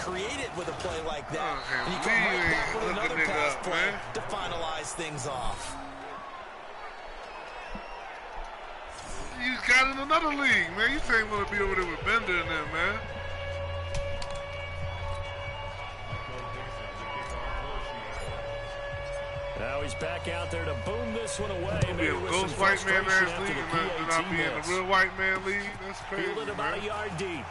created with a play like that. And you come right back with another pass play to finalize things off. You got in another league, man. You ain't want to be over there with Bender and them, man. Now he's back out there to boom this one away. Maybe a ghost white man ass league and not be in the real white man league. That's crazy. Fielded about a yard deep.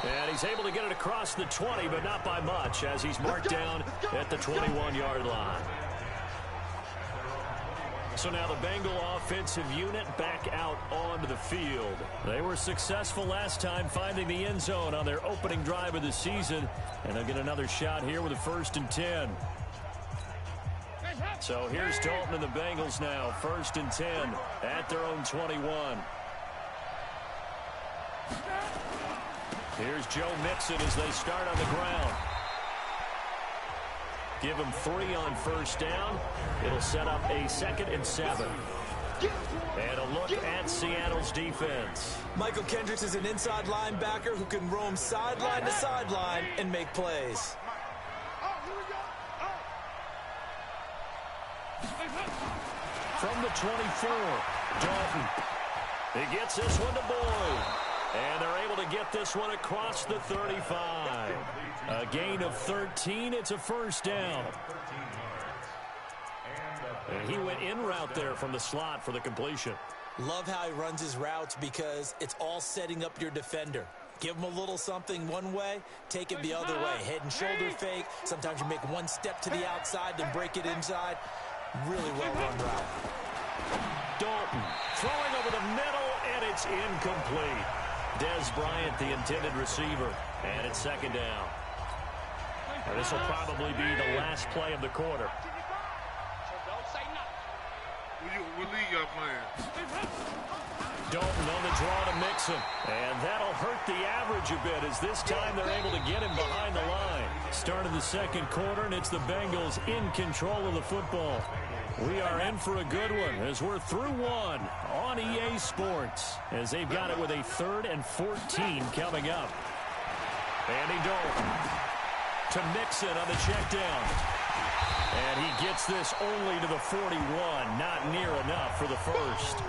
And he's able to get it across the 20, but not by much, as he's marked down at the 21-yard line. So now the Bengal offensive unit back out onto the field. They were successful last time finding the end zone on their opening drive of the season. And they'll get another shot here with a 1st and 10. So here's Dalton and the Bengals now. 1st and 10 at their own 21. Here's Joe Mixon as they start on the ground. Give him 3 on 1st down. It'll set up a 2nd and 7. And a look at Seattle's defense. Michael Kendricks is an inside linebacker who can roam sideline to sideline and make plays. From the 24, Dalton. He gets this one to Boyd. And they're able to get this one across the 35. A gain of 13. It's a 1st down. And he went in route there from the slot for the completion. Love how he runs his routes because it's all setting up your defender. Give him a little something one way, take it the other way. Head and shoulder fake. Sometimes you make one step to the outside, then break it inside. Really well run route. Dalton throwing over the middle, and it's incomplete. Dez Bryant, the intended receiver, and it's 2nd down. And this will probably be the last play of the quarter. What league y'all playing? Dalton on the draw to Mixon, and that'll hurt the average a bit as this time they're able to get him behind the line. Start of the 2nd quarter, and it's the Bengals in control of the football. We are in for a good one as we're through one on EA Sports as they've got it with a 3rd and 14 coming up. Andy Dalton to Mixon on the check down. And he gets this only to the 41, not near enough for the 1st.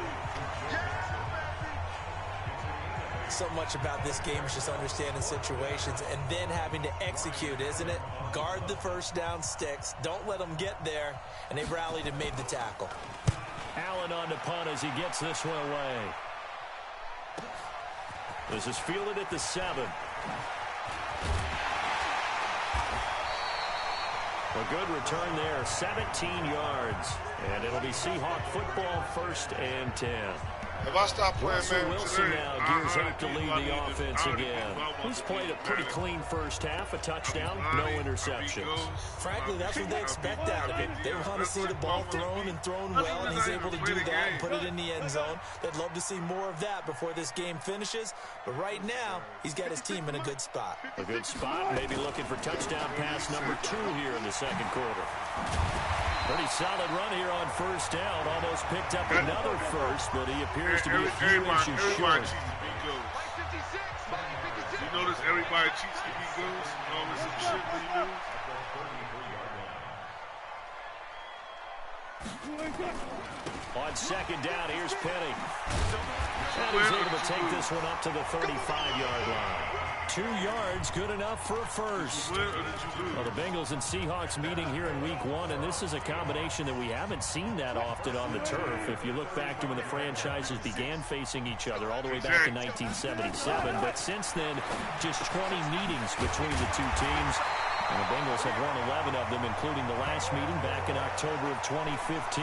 So much about this game is just understanding situations and then having to execute, isn't it? Guard the 1st down sticks. Don't let them get there. And they rallied and made the tackle. Allen on the punt as he gets this one away. This is fielded at the 7. A good return there, 17 yards. And it'll be Seahawk football, 1st and 10. If I stop playing, Russell man, Wilson today, now gears up to lead the offense again. He's played a pretty clean 1st half, a touchdown, no interceptions. Frankly, that's what they expect out of him. They want to see the ball thrown and thrown well, and he's able to do that and put it in the end zone. They'd love to see more of that before this game finishes, but right now, he's got his team in a good spot. A good spot, maybe looking for touchdown pass number 2 here in the 2nd quarter. Pretty solid run here on 1st down. Almost picked up another 1st, but he appears to be a few inches short. You notice everybody cheats to beat goals and all this shit that you do. On 2nd down, here's Penny. And he's able to take this one up to the 35-yard line. 2 yards, good enough for a 1st. Well, the Bengals and Seahawks meeting here in week 1, and this is a combination that we haven't seen that often on the turf. If you look back to when the franchises began facing each other all the way back in 1977, but since then, just 20 meetings between the two teams. And the Bengals have won 11 of them, including the last meeting back in October of 2015.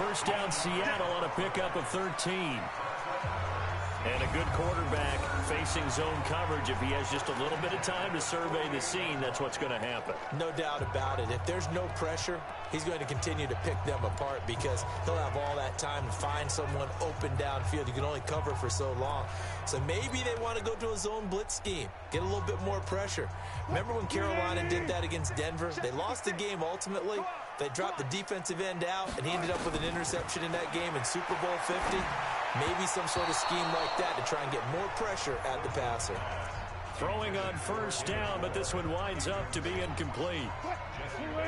1st down Seattle on a pickup of 13. And a good quarterback facing zone coverage. If he has just a little bit of time to survey the scene, that's what's going to happen. No doubt about it. If there's no pressure, he's going to continue to pick them apart because he'll have all that time to find someone open downfield. You can only cover for so long. So maybe they want to go to a zone blitz scheme, get a little bit more pressure. Remember when Carolina did that against Denver? They lost the game ultimately. They dropped the defensive end out, and he ended up with an interception in that game in Super Bowl 50. Maybe some sort of scheme like that to try and get more pressure at the passer. Throwing on first down, but this one winds up to be incomplete.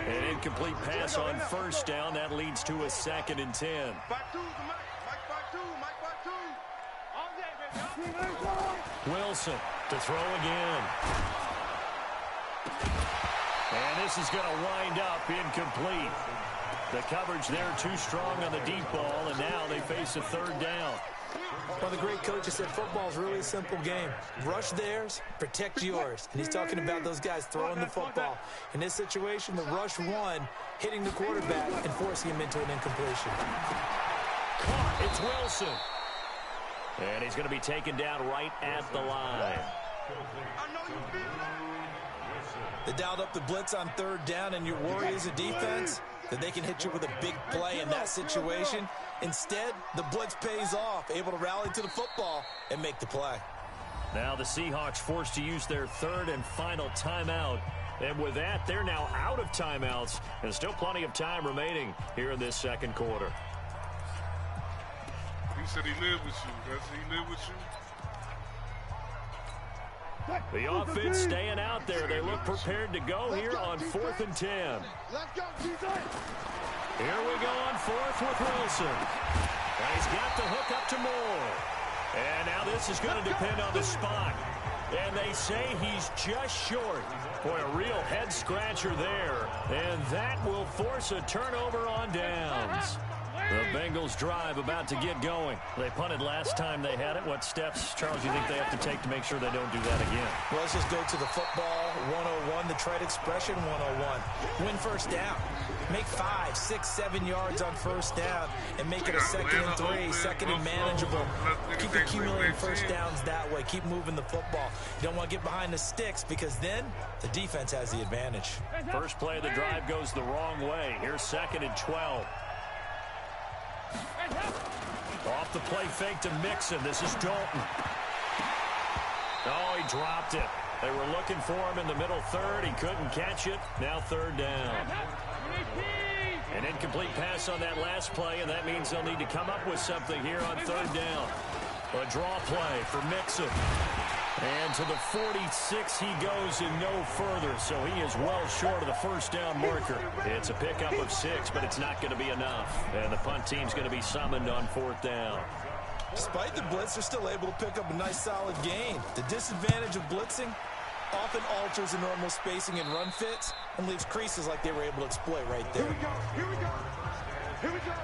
An incomplete pass on first down. That leads to a 2nd and 10. Wilson to throw again. And this is going to wind up incomplete. The coverage there too strong on the deep ball, and now they face a 3rd down. Well, the great coach has said football is really a simple game. Rush theirs, protect yours. And he's talking about those guys throwing the football. In this situation, the rush one, hitting the quarterback and forcing him into an incompletion. Caught. It's Wilson. And he's going to be taken down right at the line. They dialed up the blitz on 3rd down, and your worry as a defense that they can hit you with a big play in that situation. Instead, the blitz pays off, able to rally to the football and make the play. Now the Seahawks forced to use their 3rd and final timeout. And with that, they're now out of timeouts, and still plenty of time remaining here in this 2nd quarter. He said he lived with you. That's he lived with you. The offense staying out there. They look prepared to go here on 4th and 10. Here we go on 4th with Wilson. And he's got the hook up to Moore. And now this is going to depend on the spot. And they say he's just short. Boy, a real head-scratcher there. And that will force a turnover on downs. The Bengals drive about to get going. They punted last time they had it. What steps, Charles, do you think they have to take to make sure they don't do that again? Well, let's just go to the football 101, the trade expression 101. Win first down. Make 5, 6, 7 yards on first down and make it a 2nd and 3, 2nd and manageable. Keep accumulating first downs that way. Keep moving the football. You don't want to get behind the sticks because then the defense has the advantage. First play of the drive goes the wrong way. Here's 2nd and 12. Off the play fake to Mixon. This is Dalton. Oh, he dropped it. They were looking for him in the middle 3rd. He couldn't catch it. Now 3rd down. An incomplete pass on that last play, and that means they'll need to come up with something here on 3rd down. A draw play for Mixon. And to the 46 he goes and no further, so he is well short of the first down marker. It's a pickup of 6, but it's not going to be enough. And the punt team's going to be summoned on 4th down. Despite the blitz, they're still able to pick up a nice solid gain. The disadvantage of blitzing often alters the normal spacing and run fits and leaves creases like they were able to exploit right there. Here we go, here we go, here we go.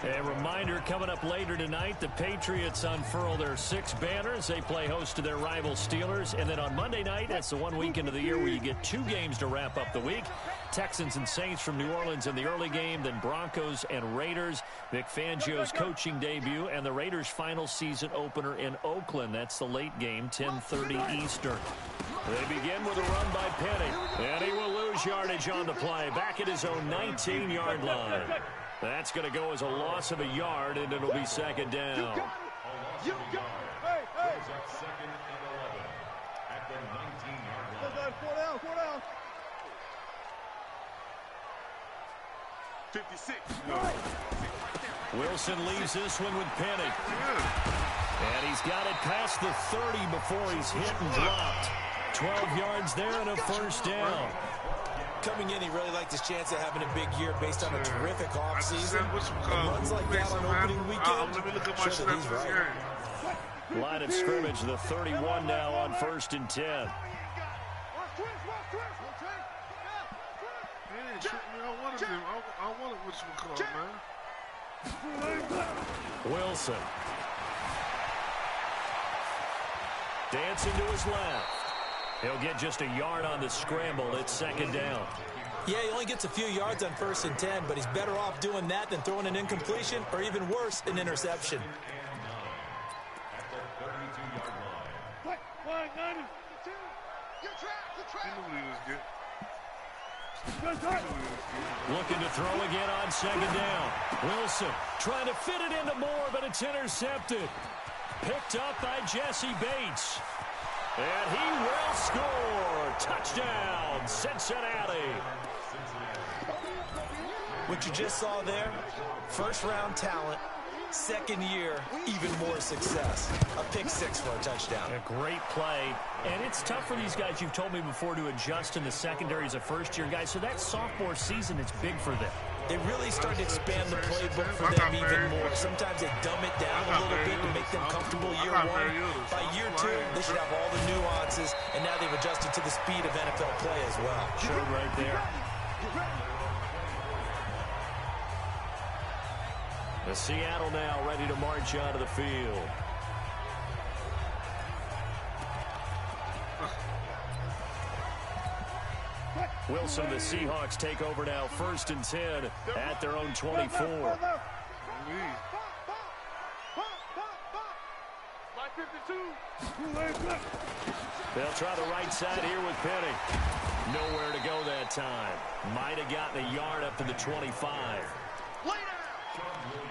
A reminder, coming up later tonight, the Patriots unfurl their 6 banners. They play host to their rival Steelers. And then on Monday night, that's the one weekend of the year where you get 2 games to wrap up the week. Texans and Saints from New Orleans in the early game, then Broncos and Raiders. Vic Fangio's coaching debut and the Raiders' final season opener in Oakland. That's the late game, 10:30 Eastern. They begin with a run by Penny. And he will lose yardage on the play, back at his own 19-yard line. That's going to go as a loss of a yard, and it'll be 2nd down. You got it. You got it. Hey, hey. 2nd and 11 at the 19-yard line. 4 down. 56. Wilson leaves this one with Penny. And he's got it past the 30 before he's hit and dropped. 12 yards there and a first down. Coming in, he really liked his chance of having a big year based on a terrific offseason. Runs like that on opening weekend. Let me look at my Sure that stats he's this right. game. Line of scrimmage, the 31 now on 1st and 10. Man, shit, man, I wanted him. I wanted what you call, man. Wilson. Dancing to his left. He'll get just a yard on the scramble. It's 2nd down. Yeah, he only gets a few yards on 1st and 10, but he's better off doing that than throwing an incompletion or even worse, an interception. Looking to throw again on 2nd down. Wilson trying to fit it into Moore, but it's intercepted. Picked up by Jesse Bates. And he will score. Touchdown, Cincinnati. What you just saw there, first-round talent, Second year, even more success. A pick six for a touchdown. A great play. And it's tough for these guys, you've told me before, to adjust in the secondary as a first-year guy. So that sophomore season, it's big for them. They really start to expand the playbook for them even more. Sometimes they dumb it down a little bit to make them comfortable year one. By year two, they should have all the nuances, and now they've adjusted to the speed of NFL play as well. Showed right there. The Seattle now ready to march out of the field. Wilson, the Seahawks take over now, 1st and 10 at their own 24. They'll try the right side here with Penny. Nowhere to go that time. Might have gotten a yard up to the 25.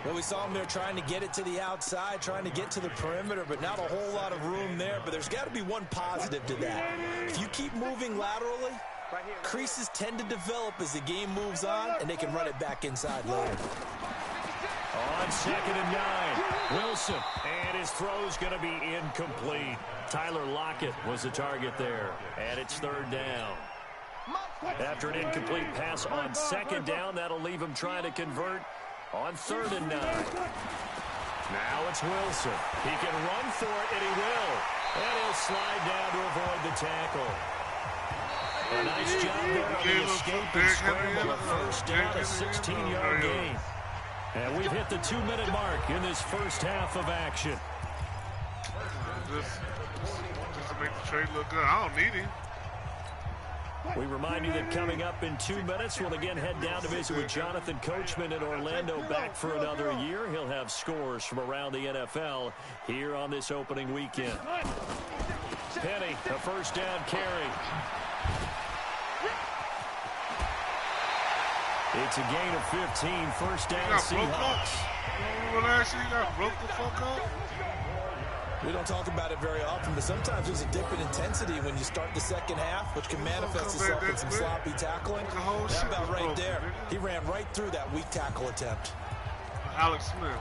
Well, we saw him there trying to get it to the outside, trying to get to the perimeter, but not a whole lot of room there. But there's got to be one positive to that. If you keep moving laterally, creases tend to develop as the game moves on, and they can run it back inside later. On 2nd and 9, Wilson, and his throw's going to be incomplete. Tyler Lockett was the target there, and it's 3rd down. After an incomplete pass on 2nd down, that'll leave him trying to convert on 3rd and 9. Now it's Wilson. He can run for it, and he will. And he'll slide down to avoid the tackle. A nice job there on the escape and scramble. A 1st down, a 16-yard gain. And we've hit the 2-minute mark in this first half of action. Just to make the trade look good. I don't need him. We remind you that coming up in 2 minutes, we'll again head down to visit with Jonathan Coachman in Orlando, back for another year. He'll have scores from around the NFL here on this opening weekend. Penny, a 1st down carry. It's a gain of 15, 1st down Seahawks. Remember last year, you got broke the fuck up? We don't talk about it very often, but sometimes there's a dip in intensity when you start the second half, which can manifest itself in some sloppy tackling. How about right there? He ran right through that weak tackle attempt. Alex Smith.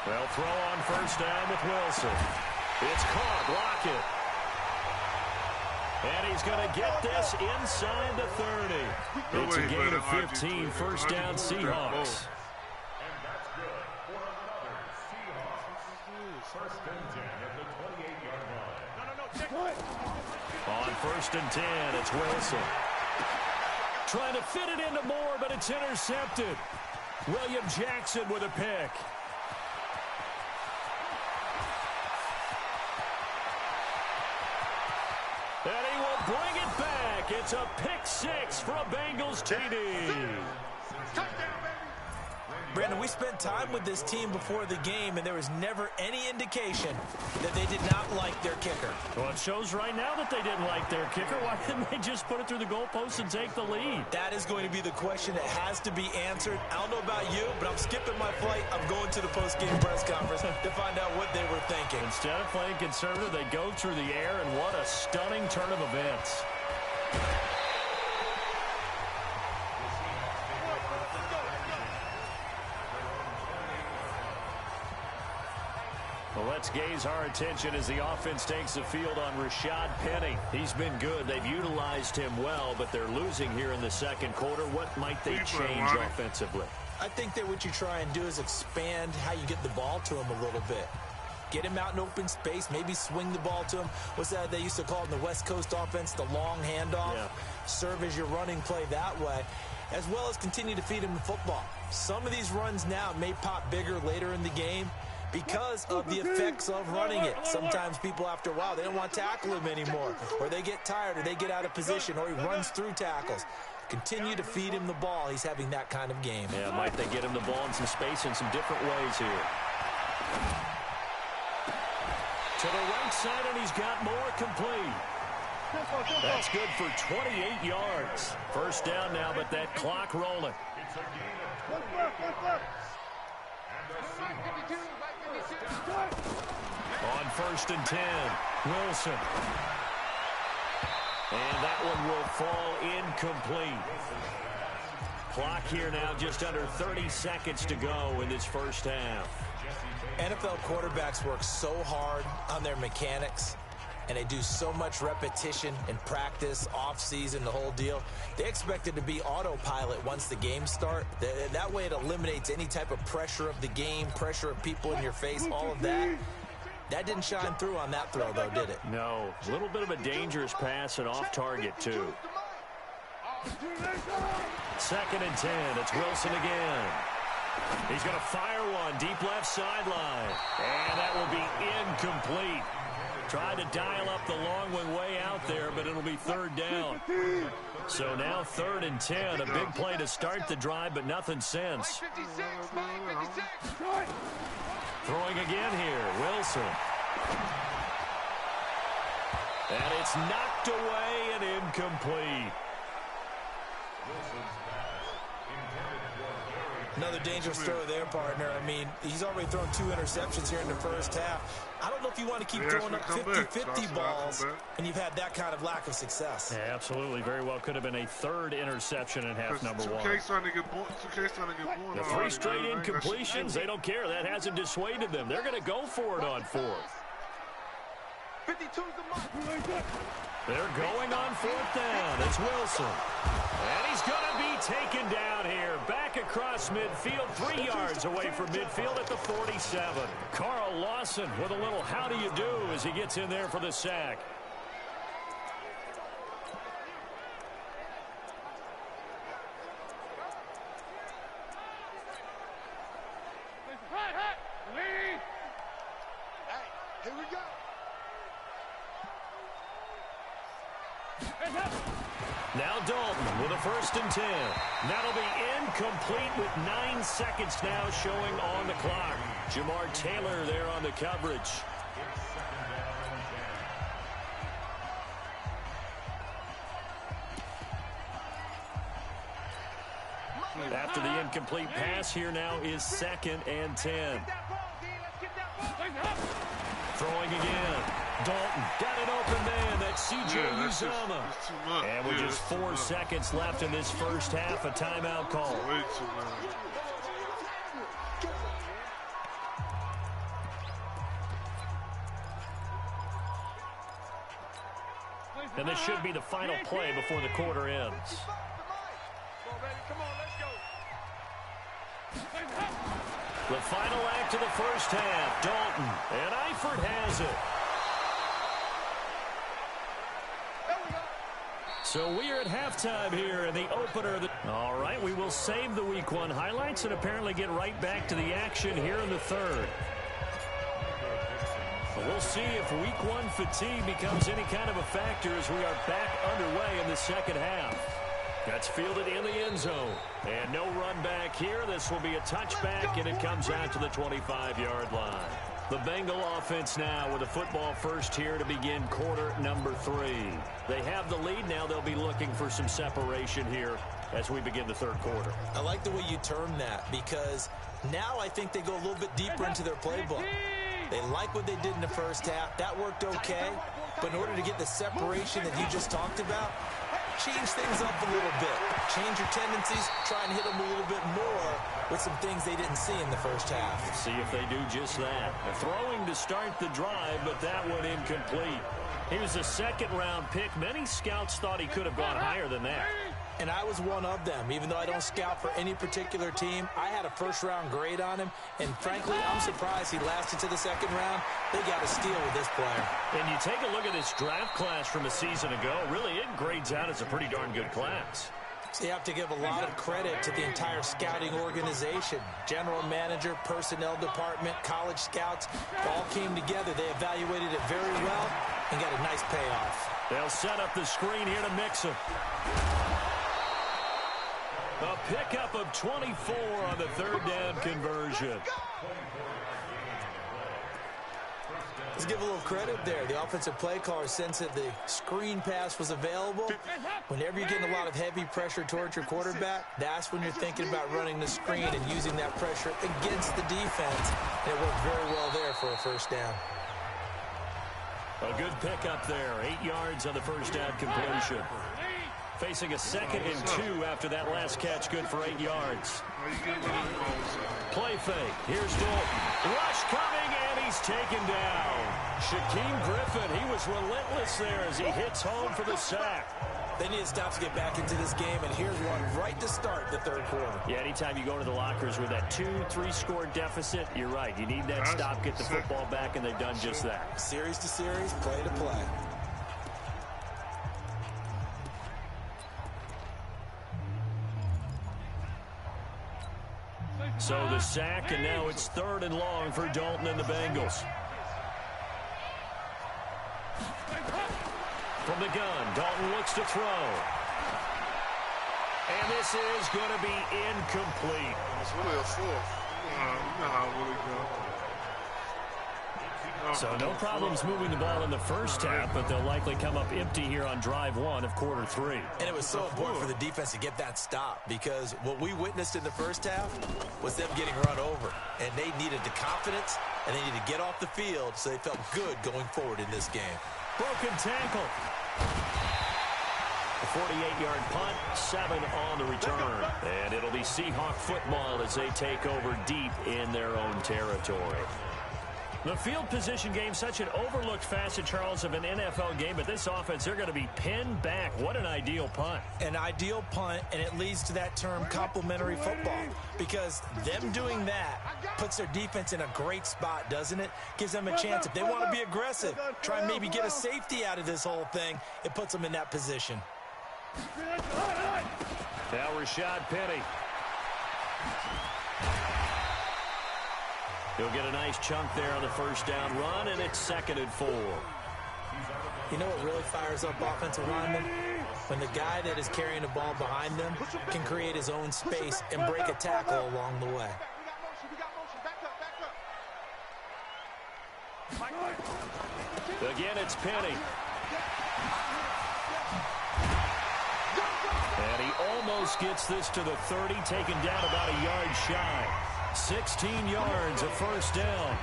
Well, throw on 1st down with Wilson. It's caught. Lockett. And he's going to get this inside the 30. It's a gain of 15, 1st down Seahawks. And that's good for another Seahawks. 1st and 10 at the 28-yard line. On 1st and 10, it's Wilson. Trying to fit it into Moore, but it's intercepted. William Jackson with a pick. And he will bring it back. It's a pick 6 for a Bengals TD. Brandon, we spent time with this team before the game, and there was never any indication that they did not like their kicker. Well, it shows right now that they didn't like their kicker. Why didn't they just put it through the goalpost and take the lead? That is going to be the question that has to be answered. I don't know about you, but I'm skipping my flight. I'm going to the post-game press conference to find out what they were thinking. Instead of playing conservative, they go through the air, and what a stunning turn of events. Well, let's gaze our attention as the offense takes the field on Rashad Penny. He's been good. They've utilized him well, but they're losing here in the 2nd quarter. What might they change offensively? I think that what you try and do is expand how you get the ball to him a little bit. Get him out in open space, maybe swing the ball to him. What's that they used to call in the West Coast offense, the long handoff? Yeah. Serve as your running play that way, as well as continue to feed him the football. Some of these runs now may pop bigger later in the game because of the effects of running it. Sometimes people, after a while, they don't want to tackle him anymore, or they get tired, or they get out of position, or he runs through tackles. Continue to feed him the ball. He's having that kind of game. Yeah, might they get him the ball in some space in some different ways here. To the right side, and he's got more complete. That's good for 28 yards. 1st down now, but that clock rolling. On 1st and 10, Wilson. And that one will fall incomplete. Clock here now, just under 30 seconds to go in this first half. NFL quarterbacks work so hard on their mechanics, and they do so much repetition in practice, off-season, the whole deal. They expect it to be autopilot once the games start. That way it eliminates any type of pressure of the game, pressure of people in your face, all of that. That didn't shine through on that throw, though, did it? No. A little bit of a dangerous pass and off target, too. 2nd and 10. It's Wilson again. He's going to fire one deep left sideline. And that will be incomplete. Tried to dial up the long one way out there, but it'll be 3rd down. So now 3rd and 10. A big play to start the drive, but nothing since. Throwing again here, Wilson. And it's knocked away and incomplete. Another dangerous throw there, partner. I mean, he's already thrown 2 interceptions here in the first half. I don't know if you want to keep throwing up 50-50 balls, and you've had that kind of lack of success. Yeah, absolutely. Very well could have been a 3rd interception in half number 1. The 3 straight incompletions, they don't care. That hasn't dissuaded them. They're going to go for it on 4th. They're going on 4th down. It's Wilson. And he's going to be taken down here. Back across midfield, 3 yards away from midfield at the 47. Carl Lawson with a little how do you do as he gets in there for the sack. Here we go. Now Dalton with a 1st and 10. That'll be incomplete with 9 seconds now showing on the clock. Jamar Taylor there on the coverage. After the incomplete pass, here now is 2nd and 10. Throwing again. Dalton got an open man. That's C.J. Uzomah. And with just 4 seconds left in this first half, a timeout call. Way too much. And this should be the final play before the quarter ends. The final act of the first half, Dalton, and Eifert has it. So we are at halftime here in the opener. All right, we will save the Week 1 highlights and apparently get right back to the action here in the 3rd. We'll see if Week 1 fatigue becomes any kind of a factor as we are back underway in the 2nd half. That's fielded in the end zone. And no run back here. This will be a touchback, and it comes out to the 25-yard line. The Bengal offense now with a football first here to begin quarter number 3. They have the lead. Now they'll be looking for some separation here as we begin the 3rd quarter. I like the way you term that because now I think they go a little bit deeper into their playbook. They like what they did in the first half. That worked okay. But in order to get the separation that you just talked about, change things up a little bit. Change your tendencies. Try and hit them a little bit more with some things they didn't see in the first half. See if they do just that. A throwing to start the drive, but that one incomplete. He was a 2nd-round pick. Many scouts thought he could have gone higher than that. And I was one of them. Even though I don't scout for any particular team, I had a 1st-round grade on him. And frankly, I'm surprised he lasted to the 2nd round. They got a steal with this player. And you take a look at this draft class from a season ago. Really, it grades out as a pretty darn good class. So you have to give a lot of credit to the entire scouting organization. General manager, personnel department, college scouts, all came together. They evaluated it very well and got a nice payoff. They'll set up the screen here to mix him. A pickup of 24 on the 3rd down conversion. Let's give a little credit there. The offensive play caller sensed that the screen pass was available. Whenever you're getting a lot of heavy pressure towards your quarterback, that's when you're thinking about running the screen and using that pressure against the defense. And it worked very well there for a 1st down. A good pickup there. 8 yards on the first down completion. Facing a 2nd and 2 after that last catch, good for 8 yards. Play fake. Here's Dalton. Rush coming, and he's taken down. Shaquem Griffin, he was relentless there as he hits home for the sack. They need to stop to get back into this game, and here's one right to start the third quarter. Yeah, anytime you go to the lockers with that 2-3 score deficit, you're right. You need that stop, get the football back, and they've done just that. Series to series, play to play. So the sack, and now it's 3rd and long for Dalton and the Bengals. From the gun, Dalton looks to throw. And this is going to be incomplete. It's really a 4th. You know how it really goes. So no problems moving the ball in the first half, but they'll likely come up empty here on drive 1 of quarter 3. And it was so important for the defense to get that stop, because what we witnessed in the first half was them getting run over. And they needed the confidence, and they needed to get off the field so they felt good going forward in this game. Broken tackle. A 48-yard punt, 7 on the return. And it'll be Seahawk football as they take over deep in their own territory. The field position game, such an overlooked facet, Charles, of an NFL game, but this offense, they're going to be pinned back. What an ideal punt. An ideal punt, and it leads to that term complementary football, because them doing that puts their defense in a great spot, doesn't it? Gives them a chance. If they want to be aggressive, try and maybe get a safety out of this whole thing, it puts them in that position. Now Rashad Penny. He'll get a nice chunk there on the first down run, and it's 2nd and 4. You know what really fires up offensive linemen? When the guy that is carrying the ball behind them can create his own space and break a tackle along the way. Again, it's Penny. And he almost gets this to the 30, taken down about a yard shy. 16 yards, a first down.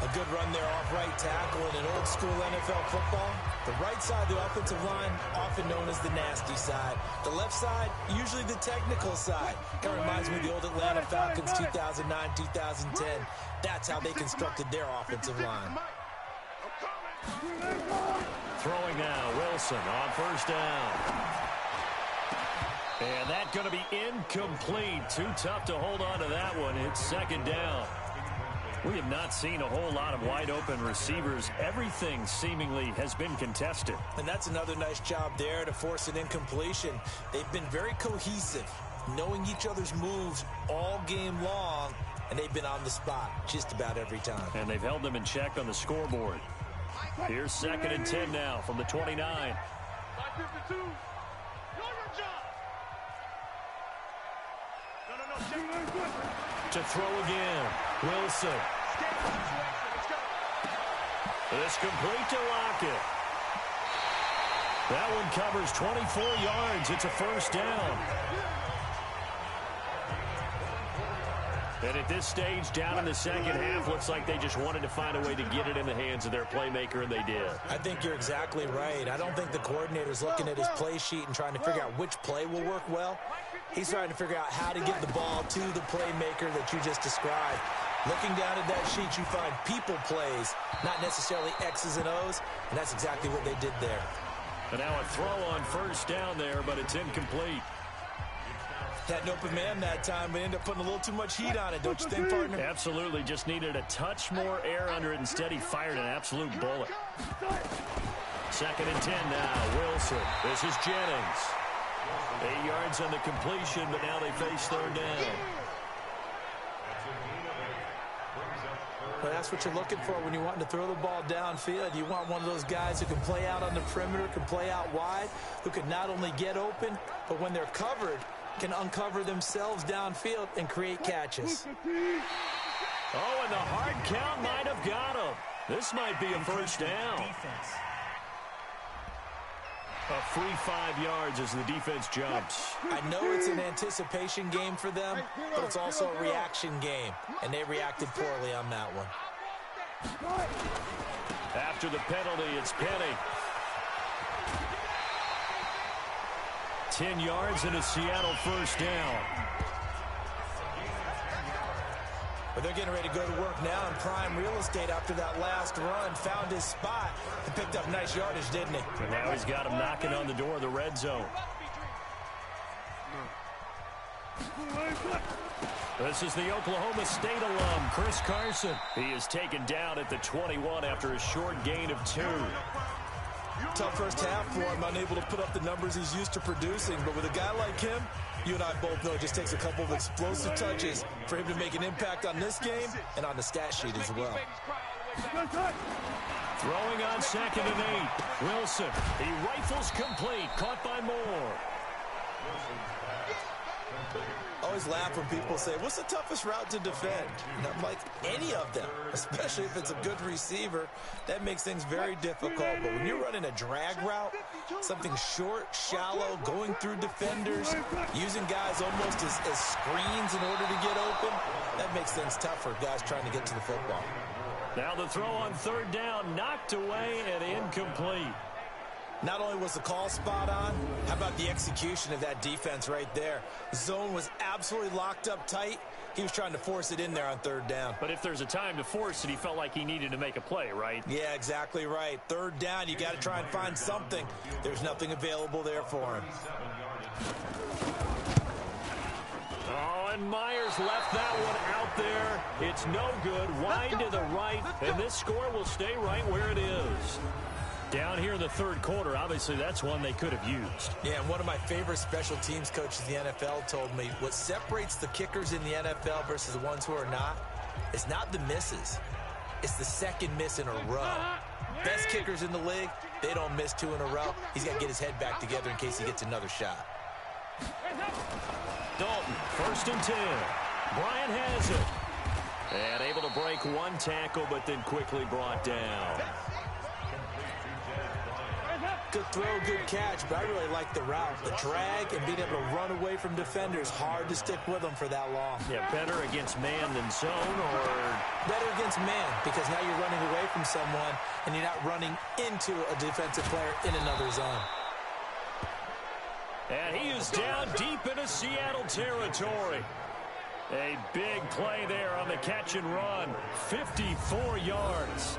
A good run there off right tackle in an old school NFL football. The right side of the offensive line, often known as the nasty side. The left side, usually the technical side. Kind of reminds me of the old Atlanta Falcons 2009, 2010. That's how they constructed their offensive line. Throwing now, Wilson on first down. And that's going to be incomplete. Too tough to hold on to that one. It's 2nd down. We have not seen a whole lot of wide-open receivers. Everything seemingly has been contested. And that's another nice job there to force an incompletion. They've been very cohesive, knowing each other's moves all game long, and they've been on the spot just about every time. And they've held them in check on the scoreboard. Here's 2nd and 10 now from the 29. 552. To throw again, Wilson. It's complete to Lockett. That one covers 24 yards. It's a first down. And at this stage, down in the second half, looks like they just wanted to find a way to get it in the hands of their playmaker, and they did. I think you're exactly right. I don't think the coordinator's looking at his play sheet and trying to figure out which play will work well. He's trying to figure out how to get the ball to the playmaker that you just described. Looking down at that sheet, you find people plays, not necessarily X's and O's, and that's exactly what they did there. And now a throw on first down there, but it's incomplete. Had an open man that time, but ended up putting a little too much heat on it, don't you think, partner? Absolutely. Just needed a touch more air under it. Instead, he fired an absolute bullet. 2nd and 10 now. Wilson. This is Jennings. 8 yards on the completion, but now they face 3rd down. Well, that's what you're looking for when you're wanting to throw the ball downfield. You want one of those guys who can play out on the perimeter, can play out wide, who can not only get open, but when they're covered, can uncover themselves downfield and create catches. Oh, and the hard count might have got him. This might be a first down. A free 5 yards as the defense jumps. I know it's an anticipation game for them, but it's also a reaction game, and they reacted poorly on that one. After the penalty, it's Penny. 10 yards and a Seattle first down. But they're getting ready to go to work now in prime real estate after that last run. Found his spot and picked up nice yardage, didn't he? And now he's got him knocking on the door of the red zone. This is the Oklahoma State alum, Chris Carson. He is taken down at the 21 after a short gain of 2. Tough first half for him, unable to put up the numbers he's used to producing. But with a guy like him, you and I both know it just takes a couple of explosive touches for him to make an impact on this game and on the stat sheet as well. Throwing on 2nd and 8. Wilson, he rifles complete, caught by Moore. Always laugh when people say, what's the toughest route to defend? And I'm like, any of them, especially if it's a good receiver. That makes things very difficult. But when you're running a drag route, something short, shallow, going through defenders, using guys almost as screens in order to get open, that makes things tough for guys trying to get to the football. Now the throw on 3rd down, knocked away and incomplete. Not only was the call spot on, how about the execution of that defense right there? Zone was absolutely locked up tight. He was trying to force it in there on 3rd down. But if there's a time to force it, he felt like he needed to make a play, right? Yeah, exactly right. 3rd down, you got to try and find something. There's nothing available there for him. Oh, and Myers left that one out there. It's no good. Wide to the right, and this score will stay right where it is. Down here in the 3rd quarter, obviously that's one they could have used. Yeah, and one of my favorite special teams coaches in the NFL told me what separates the kickers in the NFL versus the ones who are not, it's not the misses. It's the second miss in a row. Best kickers in the league, they don't miss 2 in a row. He's got to get his head back together in case he gets another shot. Dalton, 1st and 10. Bryant has it. And able to break 1 tackle, but then quickly brought down. Good throw, good catch, but I really like the route. The drag and being able to run away from defenders. Hard to stick with them for that long. Yeah, better against man than zone, or? Better against man, because now you're running away from someone and you're not running into a defensive player in another zone. And he is down deep into Seattle territory. A big play there on the catch and run. 54 yards.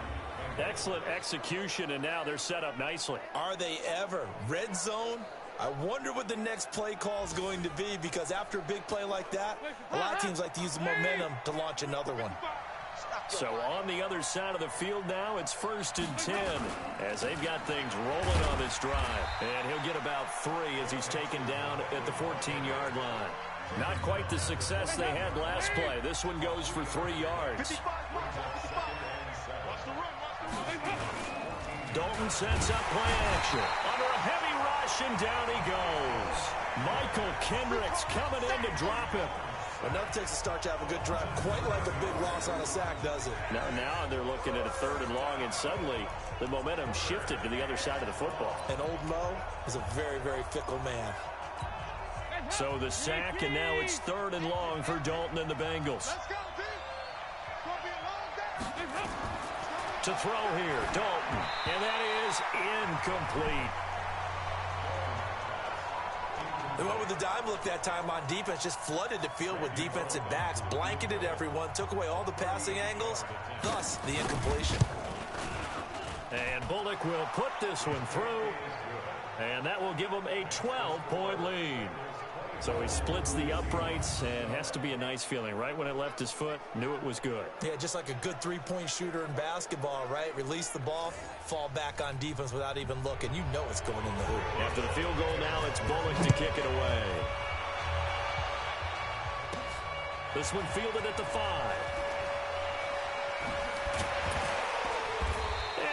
Excellent execution, and now they're set up nicely. Are they ever? Red zone? I wonder what the next play call is going to be, because after a big play like that, a lot of teams like to use the momentum to launch another one. So on the other side of the field now, it's 1st and 10 as they've got things rolling on this drive. And he'll get about 3 as he's taken down at the 14-yard line. Not quite the success they had last play. This one goes for 3 yards. Dalton sets up play action. Under a heavy rush, and down he goes. Michael Kendricks coming in to drop him. Enough takes to start to have a good drive. Quite like a big loss on a sack, does it? Now they're looking at a 3rd and long, and suddenly the momentum shifted to the other side of the football. And old Mo is a very, very fickle man. So the sack, and now it's 3rd and long for Dalton and the Bengals. To throw here, Dalton, and that is incomplete. They went with the dime look that time on defense, just flooded the field with defensive backs, blanketed everyone, took away all the passing angles, thus the incompletion. And Bullock will put this one through, and that will give them a 12-point lead. So he splits the uprights, and has to be a nice feeling. Right when it left his foot, knew it was good. Yeah, just like a good three-point shooter in basketball, right? Release the ball, fall back on defense without even looking. You know it's going in the hoop. After the field goal now, it's Bullock to kick it away. This one fielded at the 5.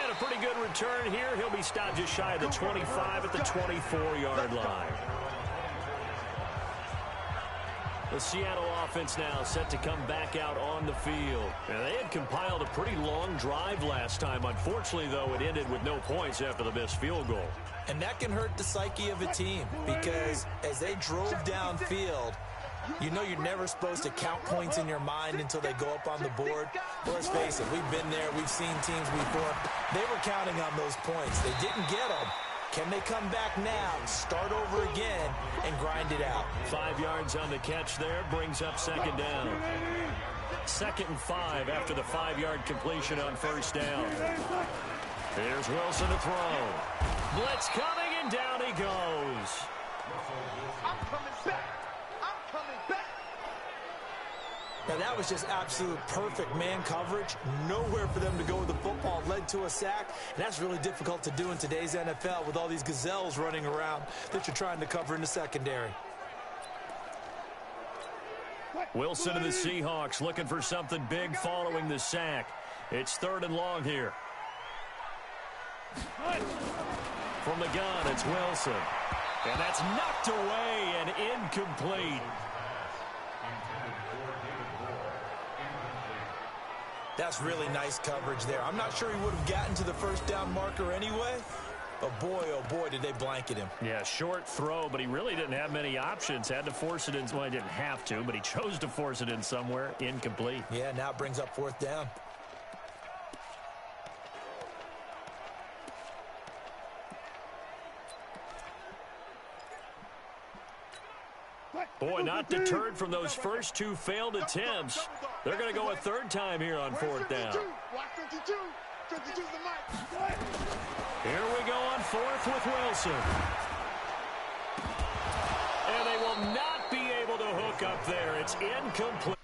And a pretty good return here. He'll be stopped just shy of the 25 at the 24-yard line. The Seattle offense now set to come back out on the field. And they had compiled a pretty long drive last time. Unfortunately, though, it ended with no points after the missed field goal. And that can hurt the psyche of a team, because as they drove downfield, You know you're never supposed to count points in your mind until they go up on the board. Well, let's face it, we've been there. We've seen teams before. They were counting on those points. They didn't get them. Can they come back now, start over again, and grind it out? 5 yards on the catch there, brings up second down. 2nd and 5 after the 5-yard completion on first down. Here's Wilson to throw. Blitz coming, and down he goes. I'm coming back. I'm coming back. Now, that was just absolute perfect man coverage. Nowhere for them to go with the football. Led to a sack. And that's really difficult to do in today's NFL with all these gazelles running around that you're trying to cover in the secondary. Wilson and the Seahawks looking for something big following the sack. It's 3rd and long here. From the gun, it's Wilson. And that's knocked away and incomplete. That's really nice coverage there. I'm not sure he would have gotten to the first down marker anyway. But boy, oh boy, did they blanket him. Yeah, short throw, but he really didn't have many options. Had to force it in. Well, he didn't have to, but he chose to force it in somewhere. Incomplete. Yeah, now it brings up 4th down. Boy, not deterred from those first 2 failed attempts. They're going to go a 3rd time here on 4th down. Here we go on 4th with Wilson. And they will not be able to hook up there. It's incomplete.